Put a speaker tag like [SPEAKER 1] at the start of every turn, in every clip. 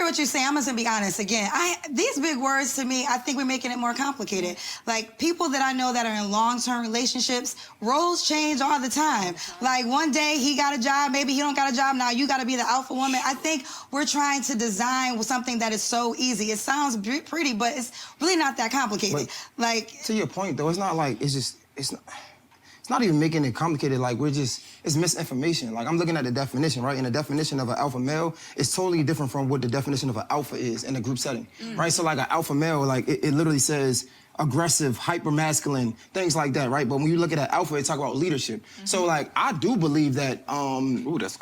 [SPEAKER 1] what you're saying. I'm gonna be honest again. These big words to me, I think we're making it more complicated. Like people that I know that are in long-term relationships, roles change all the time. Like one day he got a job, maybe he don't got a job. Now you got to be the alpha woman. I think we're trying to design something that is so easy. It sounds pretty, but it's really not that complicated. Like
[SPEAKER 2] to your point though, it's not like it's not even making it complicated. Like it's misinformation. Like I'm looking at the definition, right? And the definition of an alpha male is totally different from what the definition of an alpha is in a group setting, right? So like an alpha male, like it literally says aggressive, hyper masculine, things like that, right? But when you look at an alpha, it talk about leadership. So like I do believe that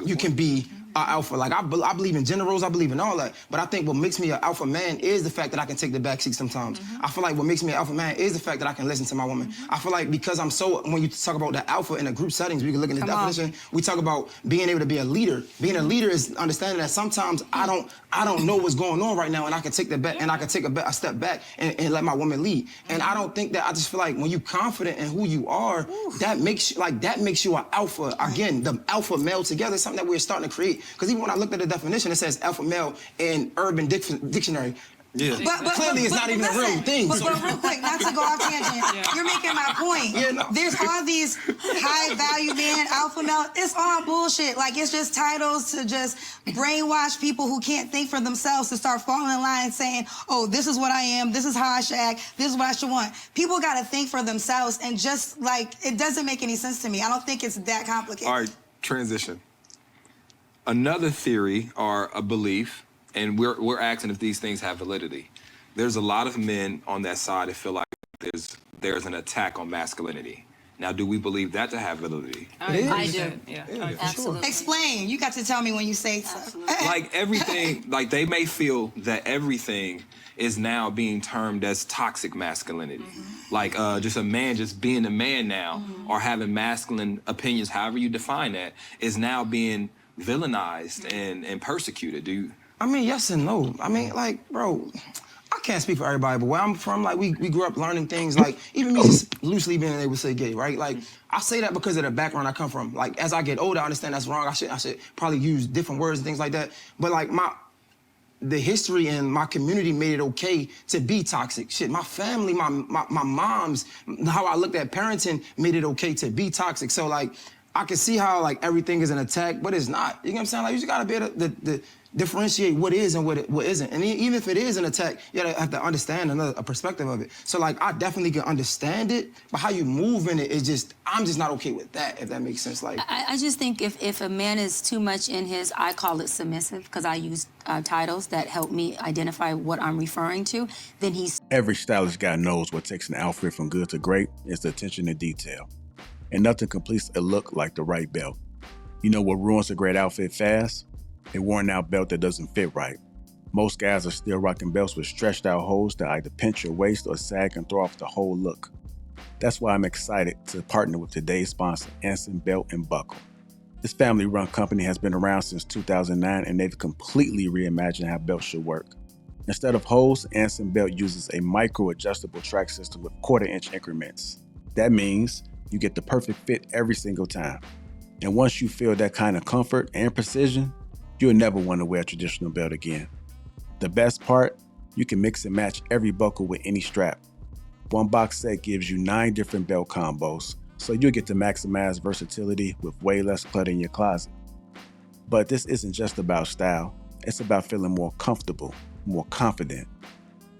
[SPEAKER 2] you can be an alpha. Like I believe in generals, I believe in all that. But I think what makes me an alpha man is the fact that I can take the backseat sometimes. I feel like what makes me an alpha man is the fact that I can listen to my woman. I feel like because I'm so, when you talk about the alpha in the group settings, we can look at the definition, we talk about being able to be a leader. Being a leader is understanding that sometimes I don't know what's going on right now, and I can take a step back and let my woman lead. And I don't think that, I just feel like when you're confident in who you are, that makes you an alpha. Again, the alpha male together is something that we're starting to create. Because even when I looked at the definition, it says alpha male in Urban Dictionary. Yeah. But clearly it's not even a real thing.
[SPEAKER 1] But real quick, not to go off tangent, you're making my point. Yeah, no. There's all these high-value men, alpha male. It's all bullshit. Like, it's just titles to just brainwash people who can't think for themselves to start falling in line saying, oh, this is what I am, this is how I should act, this is what I should want. People got to think for themselves, and just, like, it doesn't make any sense to me. I don't think it's that complicated.
[SPEAKER 3] All right, transition. Another theory or a belief, and we're asking if these things have validity. There's a lot of men on that side that feel like there's an attack on masculinity. Now, do we believe that to have validity?
[SPEAKER 4] I do. Yeah,
[SPEAKER 1] absolutely. Sure. Explain. You got to tell me when you say so.
[SPEAKER 3] Like everything, like they may feel that everything is now being termed as toxic masculinity. Like just a man just being a man now, or having masculine opinions, however you define that, is now being villainized and persecuted. Do you?
[SPEAKER 2] I mean, yes and no. I mean, like, bro, I can't speak for everybody, but where I'm from, like, we grew up learning things, like, even me just loosely being able to say gay, right? Like, I say that because of the background I come from. Like, as I get older, I understand that's wrong. I should probably use different words and things like that. But, like, the history and my community made it okay to be toxic. Shit, my family, my mom's, how I looked at parenting made it okay to be toxic. So, like, I can see how, like, everything is an attack, but it's not. You know what I'm saying? Like, you just gotta be able to differentiate what is and what isn't. And even if it is an attack, you gotta have to understand a perspective of it. So, like, I definitely can understand it, but how you move in it is just, I'm just not okay with that, if that makes sense. Like,
[SPEAKER 4] I just think if a man is too much in his, I call it submissive, because I use titles that help me identify what I'm referring to, then he's...
[SPEAKER 5] Every stylish guy knows what takes an outfit from good to great is the attention to detail. And nothing completes a look like the right belt. You know what ruins a great outfit fast? A worn out belt that doesn't fit right. Most guys are still rocking belts with stretched out holes that either pinch your waist or sag and throw off the whole look. That's why I'm excited to partner with today's sponsor, Anson Belt and Buckle. This family-run company has been around since 2009, and they've completely reimagined how belts should work. Instead of holes, Anson Belt uses a micro-adjustable track system with quarter-inch increments. That means you get the perfect fit every single time. And once you feel that kind of comfort and precision, you'll never want to wear a traditional belt again. The best part, you can mix and match every buckle with any strap. One box set gives you 9 different belt combos, so you'll get to maximize versatility with way less clutter in your closet. But this isn't just about style, it's about feeling more comfortable, more confident,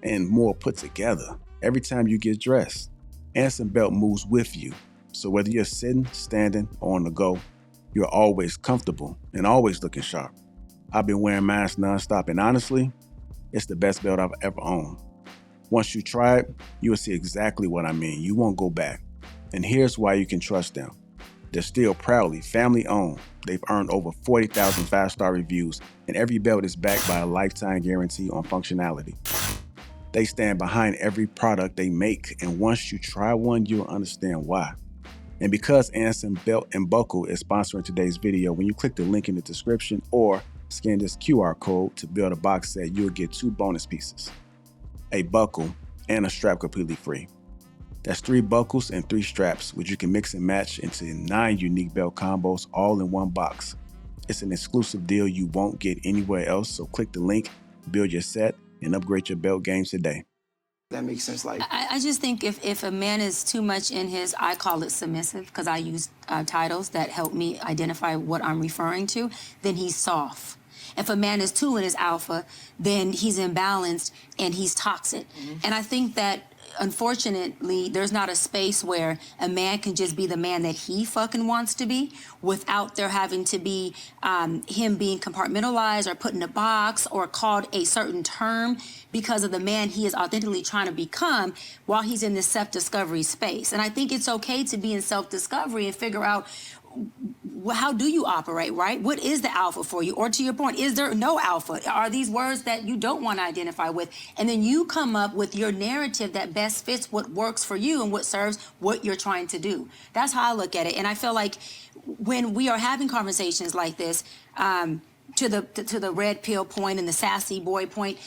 [SPEAKER 5] and more put together every time you get dressed. Anson Belt moves with you, so whether you're sitting, standing, or on the go, you're always comfortable and always looking sharp. I've been wearing mine nonstop, and honestly, it's the best belt I've ever owned. Once you try it, you will see exactly what I mean. You won't go back. And here's why you can trust them. They're still proudly family-owned. They've earned over 40,000 5-star reviews, and every belt is backed by a lifetime guarantee on functionality. They stand behind every product they make, and once you try one, you'll understand why. And because Anson Belt and Buckle is sponsoring today's video, when you click the link in the description or scan this QR code to build a box set, you'll get 2 bonus pieces, a buckle and a strap completely free. That's 3 buckles and 3 straps, which you can mix and match into 9 unique belt combos all in one box. It's an exclusive deal you won't get anywhere else, so click the link Build your set and upgrade your belt games today.
[SPEAKER 2] That makes sense. Like,
[SPEAKER 4] I just think if a man is too much in his, I call it submissive, because I use titles that help me identify what I'm referring to, then he's soft. If a man is too in his alpha, then he's imbalanced and he's toxic. And I think that, unfortunately, there's not a space where a man can just be the man that he fucking wants to be without there having to be him being compartmentalized or put in a box or called a certain term because of the man he is authentically trying to become while he's in this self-discovery space. And I think it's okay to be in self-discovery and figure out, how do you operate, right? What is the alpha for you? Or to your point, is there no alpha? Are these words that you don't want to identify with? And then you come up with your narrative that best fits what works for you and what serves what you're trying to do. That's how I look at it. And I feel like when we are having conversations like this, to the red pill point and the sassy boy point,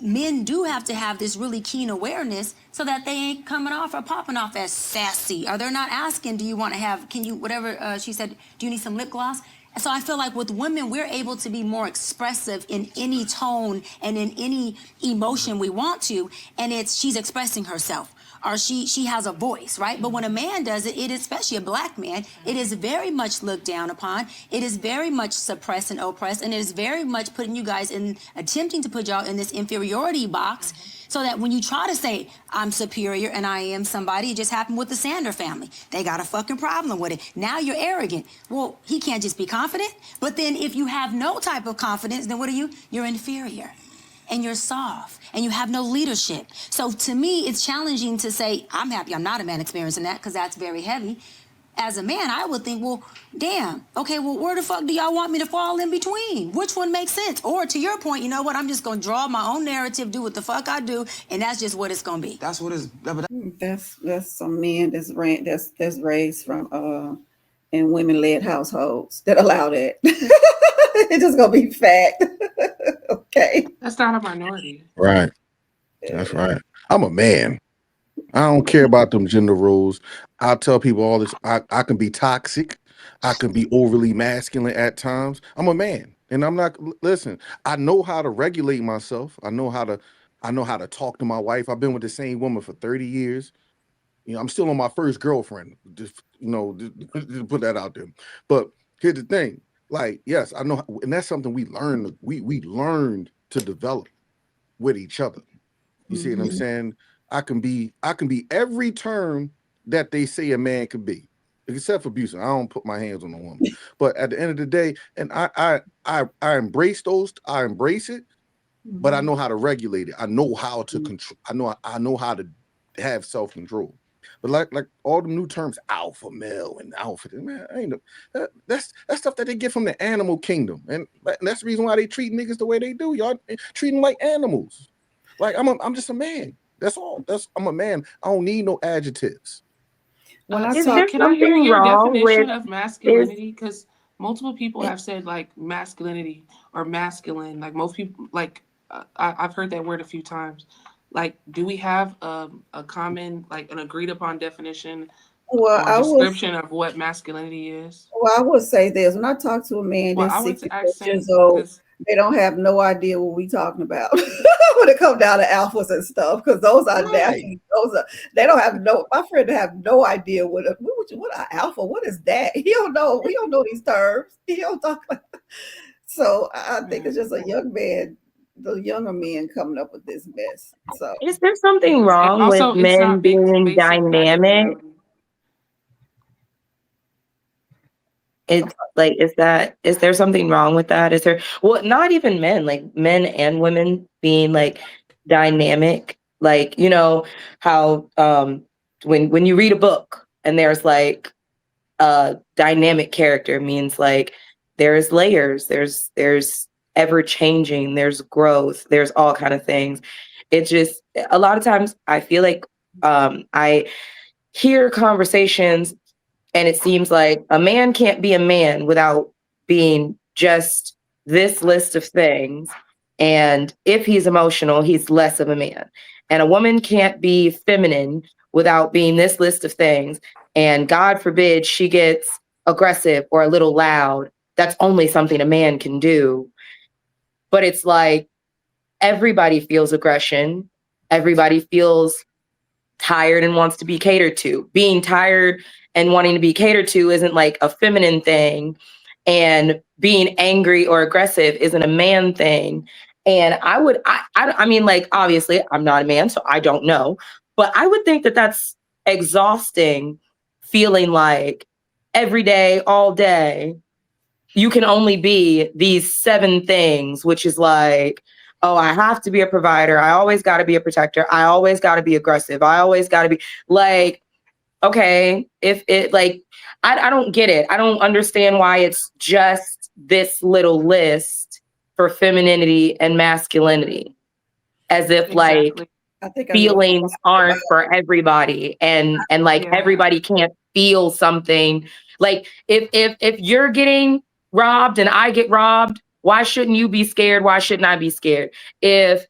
[SPEAKER 4] men do have to have this really keen awareness so that they ain't coming off or popping off as sassy. Or they're not asking, do you want to have, can you, whatever she said, do you need some lip gloss? And so I feel like with women, we're able to be more expressive in any tone and in any emotion we want to. And she's expressing herself. Or she has a voice, right? But when a man does it, it is, especially a black man, it is very much looked down upon. It is very much suppressed and oppressed, and it is very much putting you guys in, attempting to put y'all in this inferiority box, so that when you try to say, I'm superior and I am somebody, it just happened with the Sander family. They got a fucking problem with it. Now you're arrogant. Well, he can't just be confident. But then if you have no type of confidence, then what are you? You're inferior. And you're soft, and you have no leadership. So to me, it's challenging to say, I'm happy I'm not a man experiencing that, because that's very heavy. As a man, I would think, well, damn, okay, well, where the fuck do y'all want me to fall in between? Which one makes sense? Or to your point, you know what, I'm just gonna draw my own narrative, do what the fuck I do, and that's just what it's gonna be.
[SPEAKER 2] that's what is.
[SPEAKER 6] That's some men that's raised from in women-led households that allow that. It's just gonna be fact. Okay.
[SPEAKER 7] That's not a minority.
[SPEAKER 8] Right. That's right. I'm a man. I don't care about them gender roles. I tell people all this. I can be toxic. I can be overly masculine at times. I'm a man, and I'm not. Listen, I know how to regulate myself. I know how to talk to my wife. I've been with the same woman for 30 years. You know, I'm still on my first girlfriend. Just just put that out there. But here's the thing. Like, yes, I know, and that's something we learned. We learned to develop with each other. You see what I'm saying? I can be every term that they say a man could be, except for abuse. I don't put my hands on a woman. But at the end of the day, and I embrace those. I embrace it, but I know how to regulate it. I know how to control. I know how to have self-control. But like all the new terms, alpha male and alpha, man, that's stuff that they get from the animal kingdom, and that's the reason why they treat niggas the way they do. Y'all treat them like animals. Like I'm just a man. That's all. I'm a man. I don't need no adjectives.
[SPEAKER 6] When
[SPEAKER 7] can I hear your definition of masculinity? Because multiple people have said like masculinity or masculine. Like most people, like I've heard that word a few times. Like, do we have a common, like an agreed upon definition or description of what masculinity is?
[SPEAKER 6] Well, I would say this. When I talk to a man that's 66 years old, they don't have no idea what we talking about when it comes down to alphas and stuff, because those are nasty. They don't have my friend have no idea what an alpha, what is that? He don't know. We don't know these terms. He don't talk like that. So I think it's just a young man, the younger men coming up with this mess. So
[SPEAKER 9] is there something wrong with men being dynamic? It's like, is there something wrong with that? Is there, well, not even men, like men and women being like dynamic, like, you know, how when you read a book and there's like a dynamic character, means like there's layers, there's ever changing, there's growth, there's all kind of things. It's just a lot of times I feel like I hear conversations and it seems like a man can't be a man without being just this list of things. And if he's emotional, he's less of a man. And a woman can't be feminine without being this list of things. And God forbid she gets aggressive or a little loud. That's only something a man can do. But it's like, everybody feels aggression. Everybody feels tired and wants to be catered to. Being tired and wanting to be catered to isn't like a feminine thing. And being angry or aggressive isn't a man thing. And I mean, like, obviously, I'm not a man, so I don't know. But I would think that that's exhausting, feeling like every day, all day, you can only be these 7 things, which is like, oh, I have to be a provider. I always got to be a protector. I always got to be aggressive. I always got to be like, okay, if it like, I don't get it. I don't understand why it's just this little list for femininity and masculinity, as if like
[SPEAKER 6] I think
[SPEAKER 9] feelings aren't for everybody, and like everybody can't feel something. Like if you're getting robbed and I get robbed, why shouldn't you be scared? Why shouldn't I be scared? If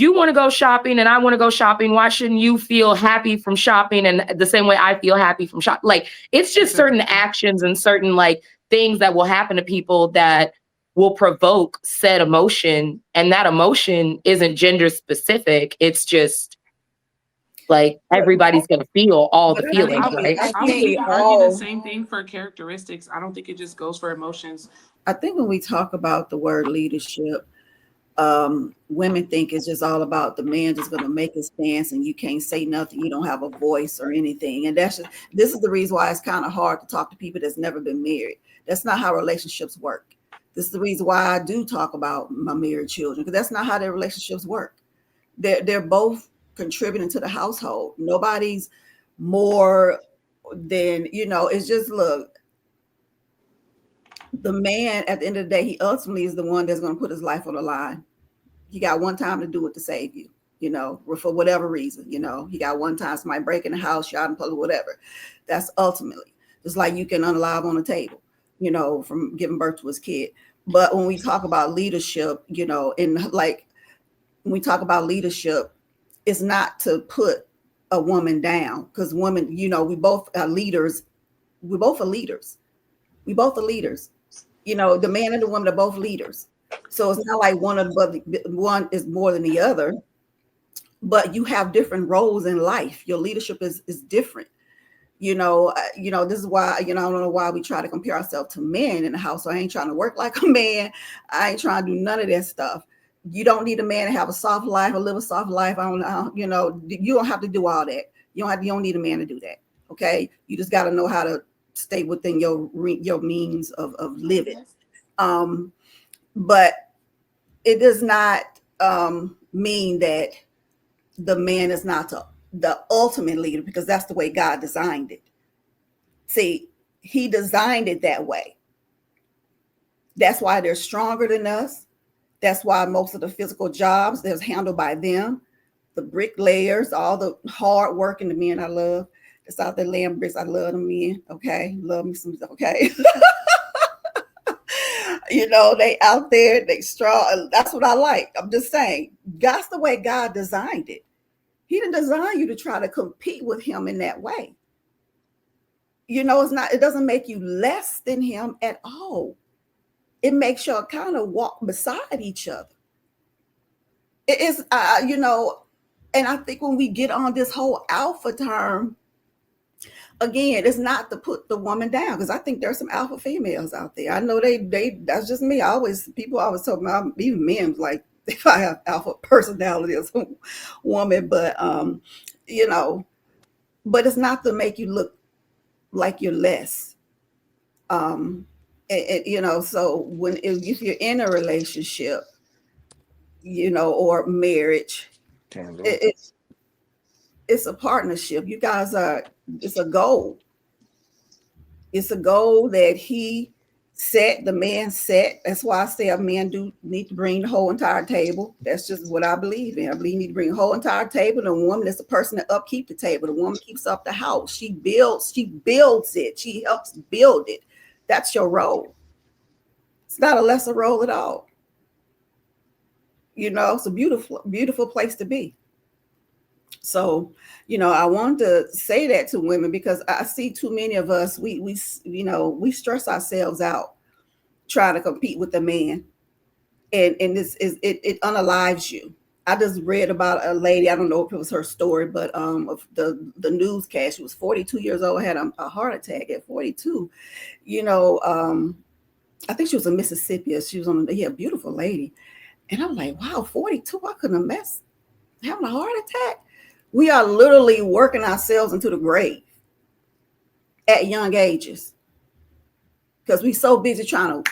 [SPEAKER 9] you want to go shopping and I want to go shopping, why shouldn't you feel happy from shopping and the same way I feel happy from shopping? Like, it's just certain actions and certain like things that will happen to people that will provoke said emotion, and that emotion isn't gender specific. It's just like everybody's gonna feel all the feelings, right?
[SPEAKER 7] I would argue the same thing for characteristics. I don't think it just goes for emotions.
[SPEAKER 6] I think when we talk about the word leadership, women think it's just all about the man just going to make his stance and you can't say nothing, you don't have a voice or anything. And this is the reason why it's kind of hard to talk to people that's never been married. That's not how relationships work. This is the reason why I do talk about my married children, because that's not how their relationships work. They're both contributing to the household. Nobody's more than, it's just, look, the man at the end of the day, he ultimately is the one that's going to put his life on the line. He got one time to do it to save you, for whatever reason, he got one time, somebody break in the house, shot in public, whatever. That's ultimately just like you can unalive on the table, from giving birth to his kid. But when we talk about leadership, and like when we talk about leadership, it's not to put a woman down, because women, we both are leaders. We both are leaders. We both are leaders. The man and the woman are both leaders. So it's not like one is more than the other, but you have different roles in life. Your leadership is different. This is why, I don't know why we try to compare ourselves to men in the house. So I ain't trying to work like a man. I ain't trying to do none of that stuff. You don't need a man to have a soft life or live a soft life. You don't have to do all that. You don't need a man to do that. Okay. You just got to know how to stay within your means of living. But it does not mean that the man is not the ultimate leader, because that's the way God designed it. See, he designed it that way. That's why they're stronger than us. That's why most of the physical jobs that's handled by them, the bricklayers, all the hard working, the men I love, that's out there laying bricks. I love them men. Okay. Love me some. Okay. They out there, they strong. That's what I like. I'm just saying, that's the way God designed it. He didn't design you to try to compete with him in that way. It doesn't make you less than him at all. It makes y'all kind of walk beside each other. It is, and I think when we get on this whole alpha term, again, it's not to put the woman down, because I think there's some alpha females out there. I know that's just me. People always talk about, even men, like, if I have alpha personality as a woman, but but it's not to make you look like you're less. So if you're in a relationship, or marriage, it's a partnership. You guys it's a goal. It's a goal that the man set. That's why I say a man do need to bring the whole entire table. That's just what I believe in. I believe you need to bring the whole entire table. And a woman is the person that upkeep the table. The woman keeps up the house. She builds it. She helps build it. That's your role. It's not a lesser role at all. It's a beautiful, beautiful place to be. So, I wanted to say that to women, because I see too many of us, we stress ourselves out trying to compete with the man. and this is it unalives you. I just read about a lady, I don't know if it was her story, but of the newscast. She was 42 years old, had a heart attack at 42. You know, I think she was in Mississippi. She was a beautiful lady. And I'm like, wow, 42, I couldn't have messed having a heart attack. We are literally working ourselves into the grave at young ages because we so busy trying to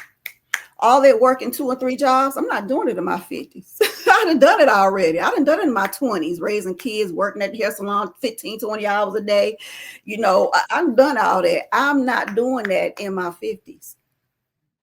[SPEAKER 6] all that working 2 or 3 jobs. I'm not doing it in my 50s. I done done it already. I done done it in my 20s, raising kids, working at the hair salon 15, 20 hours a day. You know, I'm done all that. I'm not doing that in my 50s.